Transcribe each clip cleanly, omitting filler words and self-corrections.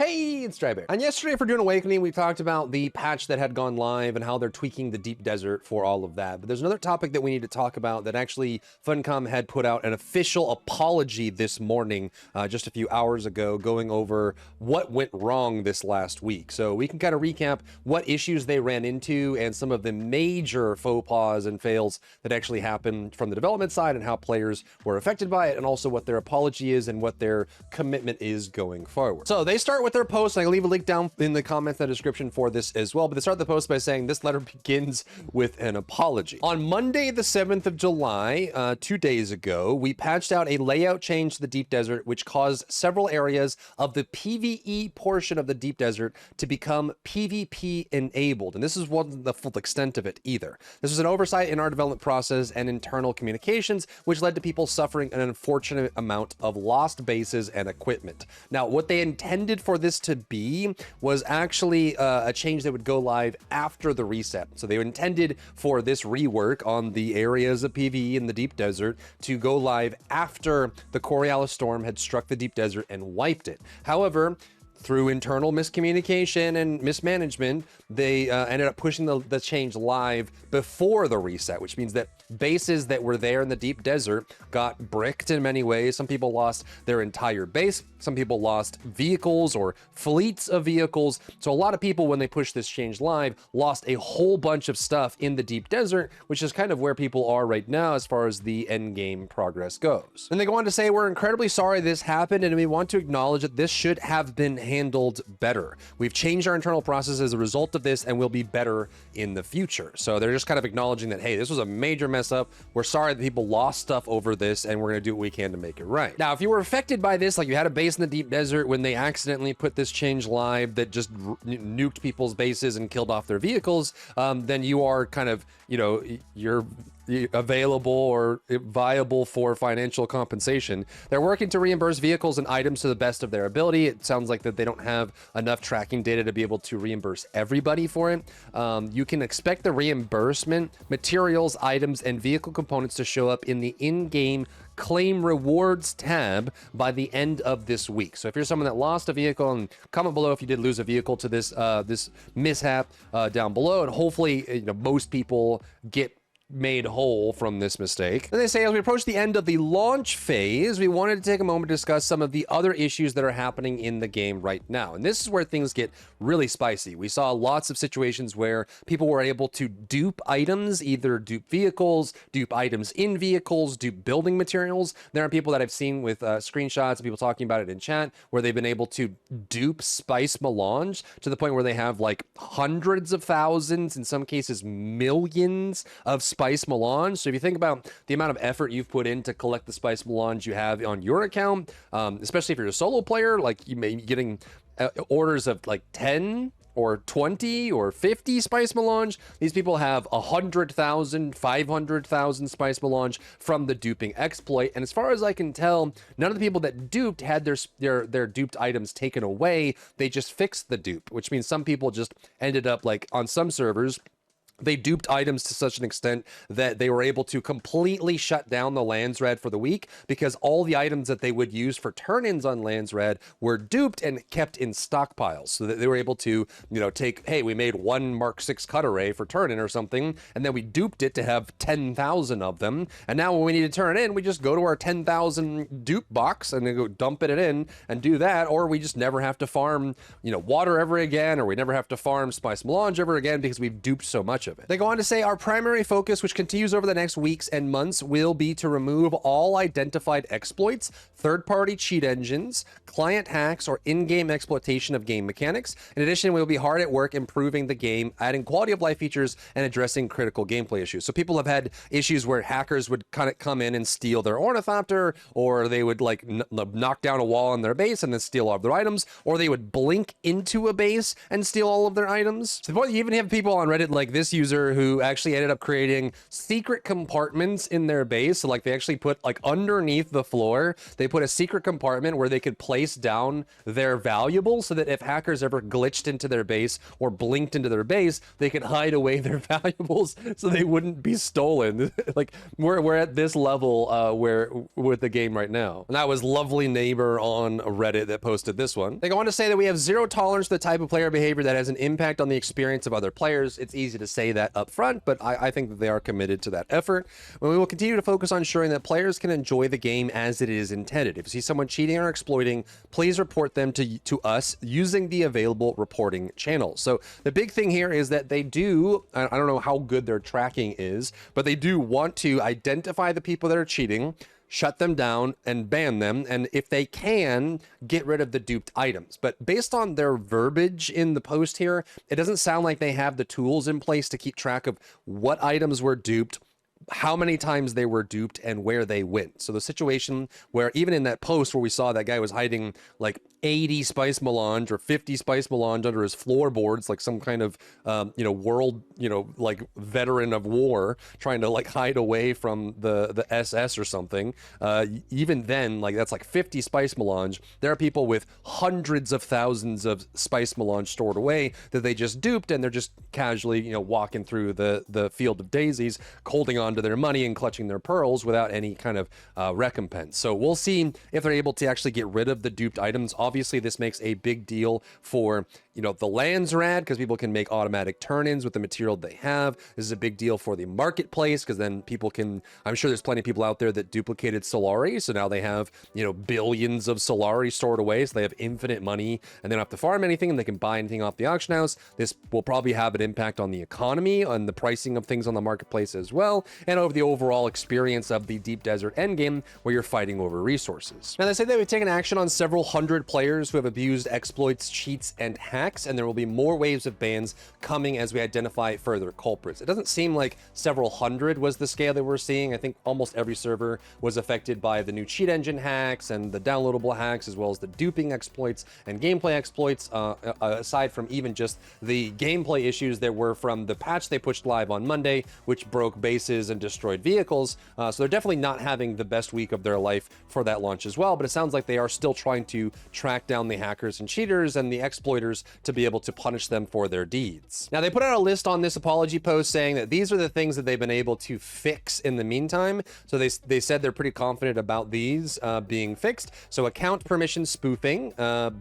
Hey, it's Drybear. And yesterday for Dune Awakening, we talked about the patch that had gone live and how they're tweaking the deep desert for all of that. But there's another topic that we need to talk about that actually Funcom had put out an official apology this morning, just a few hours ago, going over what went wrong this last week. So we can kind of recap what issues they ran into and some of the major faux pas and fails that actually happened from the development side and how players were affected by it, and also what their apology is and what their commitment is going forward. So they start with their post, and I leave a link down in the comments and the description for this as well, but they start the post by saying this letter begins with an apology. On Monday the 7th of July, 2 days ago, we patched out a layout change to the deep desert which caused several areas of the PvE portion of the deep desert to become PvP enabled, and this wasn't the full extent of it either. This was an oversight in our development process and internal communications, which led to people suffering an unfortunate amount of lost bases and equipment. Now, what they intended for this to be was actually a change that would go live after the reset. So they intended for this rework on the areas of PvE in the deep desert to go live after the Coriolis storm had struck the deep desert and wiped it. However, through internal miscommunication and mismanagement, they ended up pushing the change live before the reset, which means that bases that were there in the deep desert got bricked in many ways. Some people lost their entire base. Some people lost vehicles or fleets of vehicles. So a lot of people, when they pushed this change live, lost a whole bunch of stuff in the deep desert, which is kind of where people are right now as far as the end game progress goes. And they go on to say, we're incredibly sorry this happened, and we want to acknowledge that this should have been handled better. We've changed our internal process as a result of this and will be better in the future. So they're just kind of acknowledging that, hey, this was a major mess up. We're sorry that people lost stuff over this, and we're going to do what we can to make it right. Now, if you were affected by this, like you had a base in the deep desert when they accidentally put this change live that just nuked people's bases and killed off their vehicles, then you are kind of, you're available or viable for financial compensation. They're working to reimburse vehicles and items to the best of their ability. It sounds like that they don't have enough tracking data to be able to reimburse everybody for it. You can expect the reimbursement, materials, items, and vehicle components to show up in the in-game claim rewards tab by the end of this week. So if you're someone that lost a vehicle, and comment below if you did lose a vehicle to this this mishap down below, and hopefully most people get made whole from this mistake. And they say, as we approach the end of the launch phase, we wanted to take a moment to discuss some of the other issues that are happening in the game right now. And this is where things get really spicy. We saw lots of situations where people were able to dupe items, either dupe vehicles, dupe items in vehicles, dupe building materials. There are people that I've seen with screenshots of people talking about it in chat where they've been able to dupe spice melange to the point where they have like hundreds of thousands, in some cases millions of spice melange. So if you think about the amount of effort you've put in to collect the spice melange you have on your account, especially if you're a solo player, like you may be getting orders of like 10 or 20 or 50 spice melange. These people have 100,000, 500,000 spice melange from the duping exploit. And as far as I can tell, none of the people that duped had their duped items taken away. They just fixed the dupe, which means some people just ended up, like on some servers, they duped items to such an extent that they were able to completely shut down the Lands Red for the week, because all the items that they would use for turn-ins on Lands Red were duped and kept in stockpiles, so that they were able to, take, hey, we made one Mark 6 cut array for turn-in or something, and then we duped it to have 10,000 of them, and now when we need to turn it in, we just go to our 10,000 dupe box and then go dump it in and do that, or we just never have to farm, water ever again, or we never have to farm spice melange ever again because we've duped so much of it. They go on to say, our primary focus, which continues over the next weeks and months, will be to remove all identified exploits, third-party cheat engines, client hacks, or in-game exploitation of game mechanics. In addition, we will be hard at work improving the game, adding quality of life features, and addressing critical gameplay issues. So people have had issues where hackers would kind of come in and steal their ornithopter, or they would like knock down a wall on their base and then steal all of their items, or they would blink into a base and steal all of their items. To the point you even have people on Reddit like this user who actually ended up creating secret compartments in their base. So like they actually put like underneath the floor, they put a secret compartment where they could place down their valuables so that if hackers ever glitched into their base or blinked into their base, they could hide away their valuables so they wouldn't be stolen. Like we're at this level where with the game right now. And that was Lovely Neighbor on Reddit that posted this one. They go on to say that we have zero tolerance to the type of player behavior that has an impact on the experience of other players. It's easy to say that up front, but I think that they are committed to that effort. And we will continue to focus on ensuring that players can enjoy the game as it is intended. If you see someone cheating or exploiting, please report them to us using the available reporting channels. So the big thing here is that they do, I don't know how good their tracking is, but they do want to identify the people that are cheating, shut them down and ban them, and if they can, get rid of the duped items. But based on their verbiage in the post here, it doesn't sound like they have the tools in place to keep track of what items were duped, how many times they were duped, and where they went. So the situation where even in that post where we saw that guy was hiding like 80 spice melange or 50 spice melange under his floorboards, like some kind of, world, like veteran of war trying to like hide away from the SS or something. Even then, like that's like 50 spice melange. There are people with hundreds of thousands of spice melange stored away that they just duped, and they're just casually, walking through the field of daisies, holding on to their money and clutching their pearls without any kind of recompense. So we'll see if they're able to actually get rid of the duped items. Obviously, this makes a big deal for, the lands rad, because people can make automatic turn-ins with the material they have. This is a big deal for the marketplace, because then people can, I'm sure there's plenty of people out there that duplicated Solari, so now they have, billions of Solari stored away, so they have infinite money, and they don't have to farm anything, and they can buy anything off the auction house. This will probably have an impact on the economy, on the pricing of things on the marketplace as well, and over the overall experience of the Deep Desert endgame, where you're fighting over resources. Now, they say that we've taken action on several hundred players who have abused exploits, cheats, and hacks, and there will be more waves of bans coming as we identify further culprits. It doesn't seem like several hundred was the scale that we're seeing. I think almost every server was affected by the new cheat engine hacks and the downloadable hacks, as well as the duping exploits and gameplay exploits, aside from even just the gameplay issues that were from the patch they pushed live on Monday, which broke bases and destroyed vehicles. So they're definitely not having the best week of their life for that launch as well, but it sounds like they are still trying to track down the hackers and cheaters and the exploiters to be able to punish them for their deeds. Now, they put out a list on this apology post saying that these are the things that they've been able to fix in the meantime. So they said they're pretty confident about these being fixed. So account permission spoofing,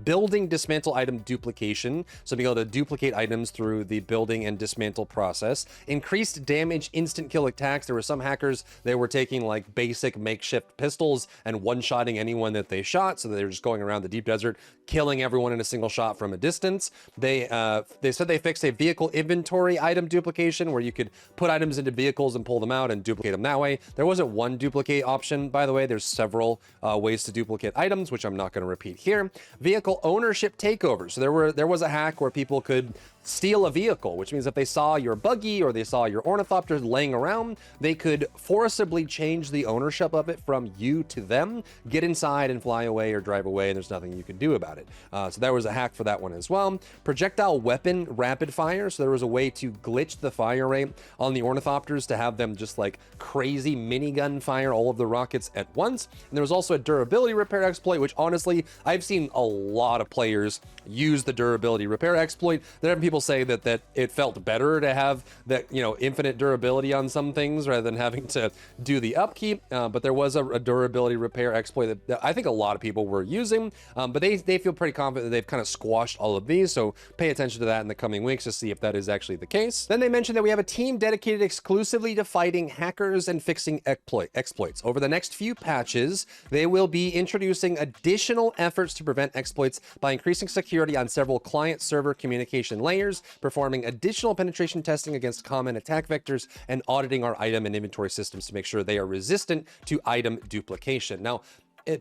building dismantle item duplication, so being able to duplicate items through the building and dismantle process, increased damage instant kill attacks. There were some hackers that were taking like basic makeshift pistols and one-shotting anyone that they shot, so they're just going around the deep desert killing everyone in a single shot from a distance. They said they fixed a vehicle inventory item duplication where you could put items into vehicles and pull them out and duplicate them that way. There wasn't one duplicate option, by the way. There's several ways to duplicate items, which I'm not going to repeat here. Vehicle ownership takeover. So there was a hack where people could steal a vehicle, which means if they saw your buggy or they saw your ornithopter laying around, they could forcibly change the ownership of it from you to them, get inside and fly away or drive away, and there's nothing you can do about it. So there was a hack for that one as well. Projectile weapon rapid fire. So there was a way to glitch the fire rate on the ornithopters to have them just like crazy minigun fire all of the rockets at once. And there was also a durability repair exploit, which honestly, I've seen a lot of players use the durability repair exploit. There have people say that it felt better to have that, infinite durability on some things rather than having to do the upkeep. But there was a durability repair exploit that I think a lot of people were using. But they feel pretty confident that they've kind of squashed all of these. So pay attention to that in the coming weeks to see if that is actually the case. Then they mentioned that we have a team dedicated exclusively to fighting hackers and fixing exploits. Over the next few patches, they will be introducing additional efforts to prevent exploits by increasing security on several client-server communication layers, performing additional penetration testing against common attack vectors, and auditing our item and inventory systems to make sure they are resistant to item duplication. Now,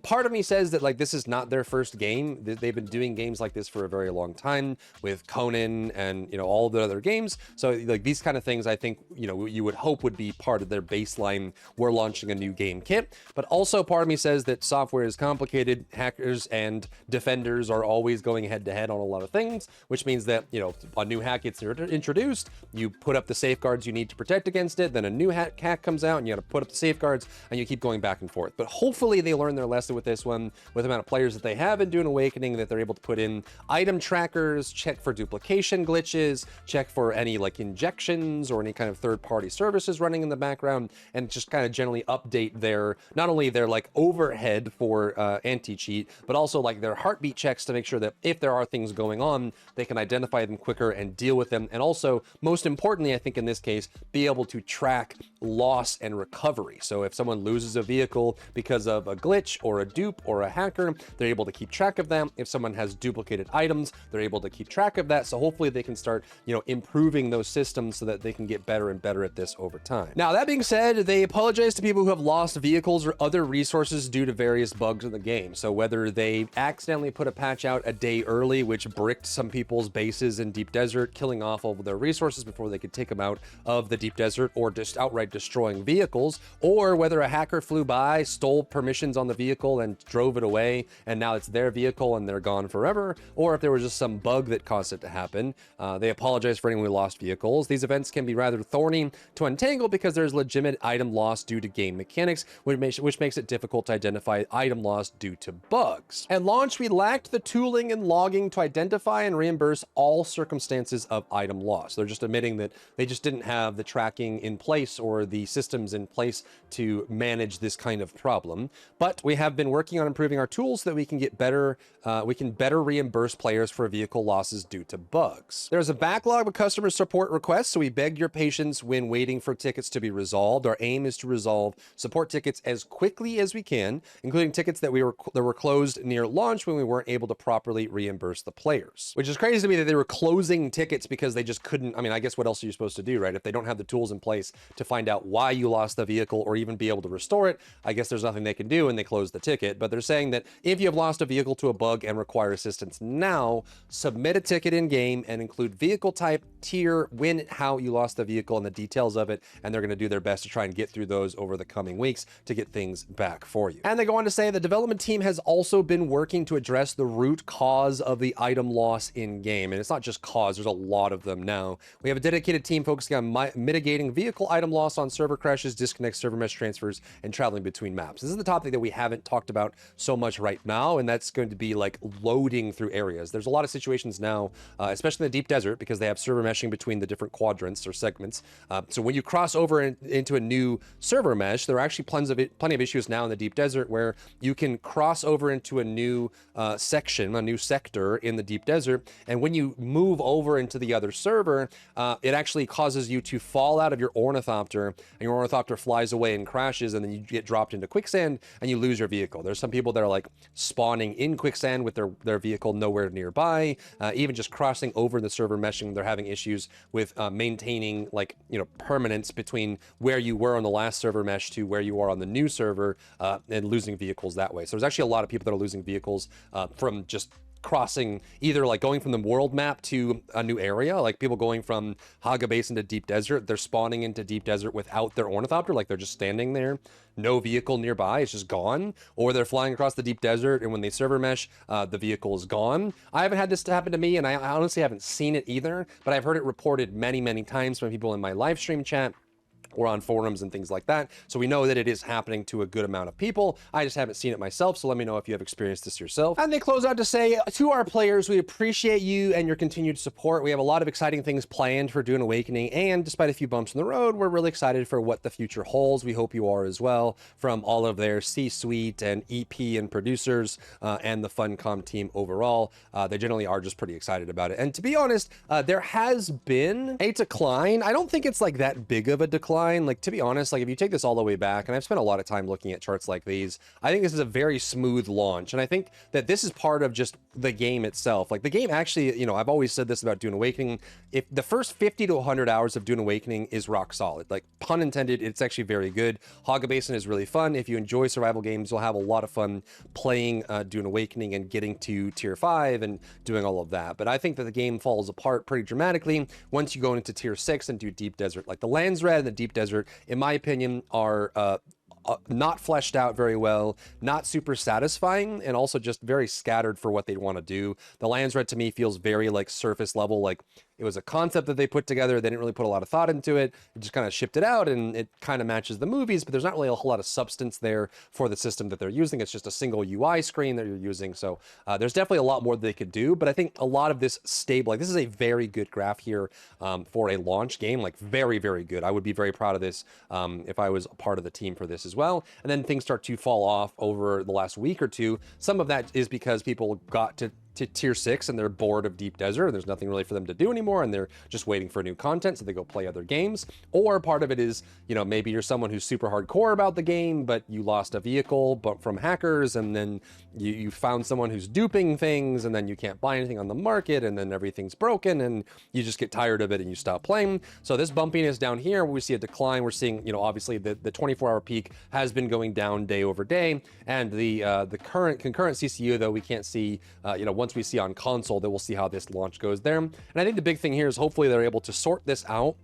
Part of me says that like this is not their first game. They've been doing games like this for a very long time with Conan and, you know, all the other games. So like these kind of things, I think, you know, you would hope would be part of their baseline. We're launching a new game kit. But also part of me says that software is complicated. Hackers and defenders are always going head to head on a lot of things, which means that, you know, a new hack gets introduced, you put up the safeguards you need to protect against it, then a new hack comes out and you got to put up the safeguards, and you keep going back and forth. But hopefully they learn their lesson with this one, with the amount of players that they have in Dune Awakening, that they're able to put in item trackers, check for duplication glitches, check for any like injections or any kind of third-party services running in the background, and just kind of generally update their, not only their like overhead for anti-cheat, but also like their heartbeat checks to make sure that if there are things going on, they can identify them quicker and deal with them. And also, most importantly, I think in this case, be able to track loss and recovery. So if someone loses a vehicle because of a glitch or a dupe or a hacker, they're able to keep track of them. If someone has duplicated items, they're able to keep track of that. So hopefully they can start, you know, improving those systems so that they can get better and better at this over time. Now, that being said, they apologize to people who have lost vehicles or other resources due to various bugs in the game. So whether they accidentally put a patch out a day early, which bricked some people's bases in Deep Desert, killing off all of their resources before they could take them out of the Deep Desert, or just outright destroying vehicles, or whether a hacker flew by, stole permissions on the vehicle and drove it away, and now it's their vehicle and they're gone forever, or if there was just some bug that caused it to happen. They apologize for anyone who lost vehicles. These events can be rather thorny to untangle because there's legitimate item loss due to game mechanics, which makes it difficult to identify item loss due to bugs. At launch, we lacked the tooling and logging to identify and reimburse all circumstances of item loss. They're just admitting that they just didn't have the tracking in place or the systems in place to manage this kind of problem. But we have been working on improving our tools so that we can get better, better reimburse players for vehicle losses due to bugs. There's a backlog of customer support requests, so we beg your patience when waiting for tickets to be resolved. Our aim is to resolve support tickets as quickly as we can, including tickets that were closed near launch when we weren't able to properly reimburse the players. Which is crazy to me that they were closing tickets because they just couldn't. I mean, I guess what else are you supposed to do, right? If they don't have the tools in place to find out why you lost the vehicle or even be able to restore it, I guess there's nothing they can do and they close the ticket. But they're saying that if you have lost a vehicle to a bug and require assistance now, submit a ticket in game and include vehicle type, tier, when, how you lost the vehicle, and the details of it, and they're going to do their best to try and get through those over the coming weeks to get things back for you. And they go on to say the development team has also been working to address the root cause of the item loss in game. And it's not just cause, there's a lot of them now. We have a dedicated team focusing on mitigating vehicle item loss on server crashes, disconnects, server mesh transfers, and traveling between maps. This is the topic that we haven't talked about so much right now, and that's going to be like loading through areas. There's a lot of situations now, especially in the Deep Desert, because they have server meshing between the different quadrants or segments. So when you cross over into a new server mesh, there are actually plenty of issues now in the Deep Desert where you can cross over into a new section, a new sector in the Deep Desert, and when you move over into the other server, it actually causes you to fall out of your ornithopter, and your ornithopter flies away and crashes, and then you get dropped into quicksand and you lose your vehicle. There's some people that are like spawning in quicksand with their vehicle nowhere nearby. Even just crossing over the server meshing, they're having issues with maintaining like, you know, permanence between where you were on the last server mesh to where you are on the new server, and losing vehicles that way. So there's actually a lot of people that are losing vehicles from just crossing, either like going from the world map to a new area, like people going from Haga Basin to Deep Desert, they're spawning into Deep Desert without their ornithopter, like they're just standing there, no vehicle nearby, it's just gone, or they're flying across the Deep Desert and when they server mesh, the vehicle is gone. I haven't had this happen to me, and I honestly haven't seen it either, but I've heard it reported many, many times from people in my live stream chat or on forums and things like that. So we know that it is happening to a good amount of people. I just haven't seen it myself, so let me know if you have experienced this yourself. And they close out to say, to our players, we appreciate you and your continued support. We have a lot of exciting things planned for Dune Awakening, and despite a few bumps in the road, we're really excited for what the future holds. We hope you are as well, from all of their C-suite and EP and producers and the Funcom team overall. They generally are just pretty excited about it. And to be honest, there has been a decline. I don't think it's like that big of a decline. decline, like, to be honest, like, if you take this all the way back, and I've spent a lot of time looking at charts like these, I think this is a very smooth launch. And I think that this is part of just the game itself. Like, the game actually, you know, I've always said this about Dune Awakening. If the first 50 to 100 hours of Dune Awakening is rock solid, like, pun intended, it's actually very good. Hogga Basin is really fun. If you enjoy survival games, you'll have a lot of fun playing Dune Awakening and getting to tier 5 and doing all of that. But I think that the game falls apart pretty dramatically once you go into tier 6 and do Deep Desert. Like, the Lands Red and the Deep Desert, in my opinion, are not fleshed out very well, not super satisfying, and also just very scattered for what they want to do. The Lands Red to me feels very like surface level, like it was a concept that they put together. They didn't really put a lot of thought into it. It just kind of shipped it out, and it kind of matches the movies, but there's not really a whole lot of substance there for the system that they're using. It's just a single UI screen that you're using. So there's definitely a lot more that they could do, but I think a lot of this stable, like this is a very good graph here for a launch game, like very, very good. I would be very proud of this if I was a part of the team for this as well. And then things start to fall off over the last week or two. Some of that is because people got to tier 6 and they're bored of Deep Desert and there's nothing really for them to do anymore and they're just waiting for new content, so they go play other games. Or part of it is, you know, maybe you're someone who's super hardcore about the game, but you lost a vehicle from hackers, and then you found someone who's duping things, and then you can't buy anything on the market, and then everything's broken and you just get tired of it and you stop playing. So this bumpiness down here, we see a decline. We're seeing, you know, obviously the 24-hour peak has been going down day over day, and the current concurrent CCU, though, we can't see, you know, once we see on console, that we'll see how this launch goes there. And I think the big thing here is hopefully they're able to sort this out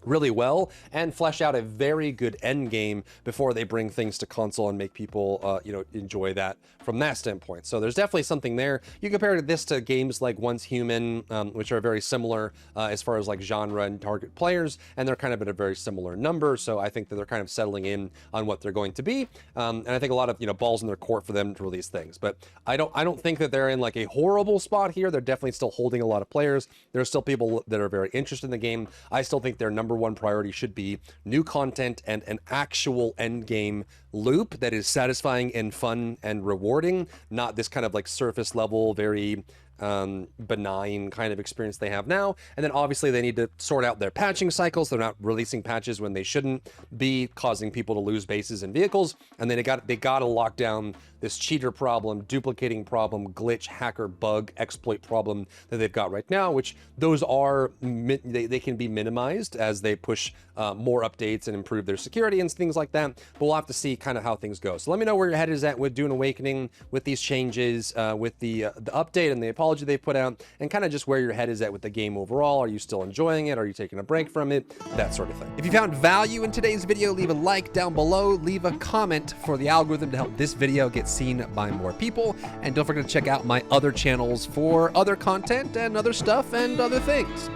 really well and flesh out a very good end game before they bring things to console and make people you know, enjoy that from that standpoint. So there's definitely something there. You compare this to games like Once Human, which are very similar as far as like genre and target players, and they're kind of at a very similar number. So I think that they're kind of settling in on what they're going to be, and I think a lot of, you know, balls in their court for them to release things. But I don't think that they're in like a horrible spot here. They're definitely still holding a lot of players. There are still people that are very interested in the game. I still think their number one priority should be new content and an actual end game loop that is satisfying and fun and rewarding, not this kind of like surface level, very benign kind of experience they have now. And then obviously they need to sort out their patching cycles. They're not releasing patches when they shouldn't be, causing people to lose bases and vehicles. And then they got to lock down this cheater problem, duplicating problem, glitch, hacker, bug, exploit problem that they've got right now, which those are, they can be minimized as they push more updates and improve their security and things like that. But we'll have to see kind of how things go. So let me know where your head is at with Dune Awakening, with these changes, with the update and the apology they put out, and kind of just where your head is at with the game overall. Are you still enjoying it? Are you taking a break from it? That sort of thing. If you found value in today's video, leave a like down below, leave a comment for the algorithm to help this video get seen by more people, and don't forget to check out my other channels for other content and other stuff and other things.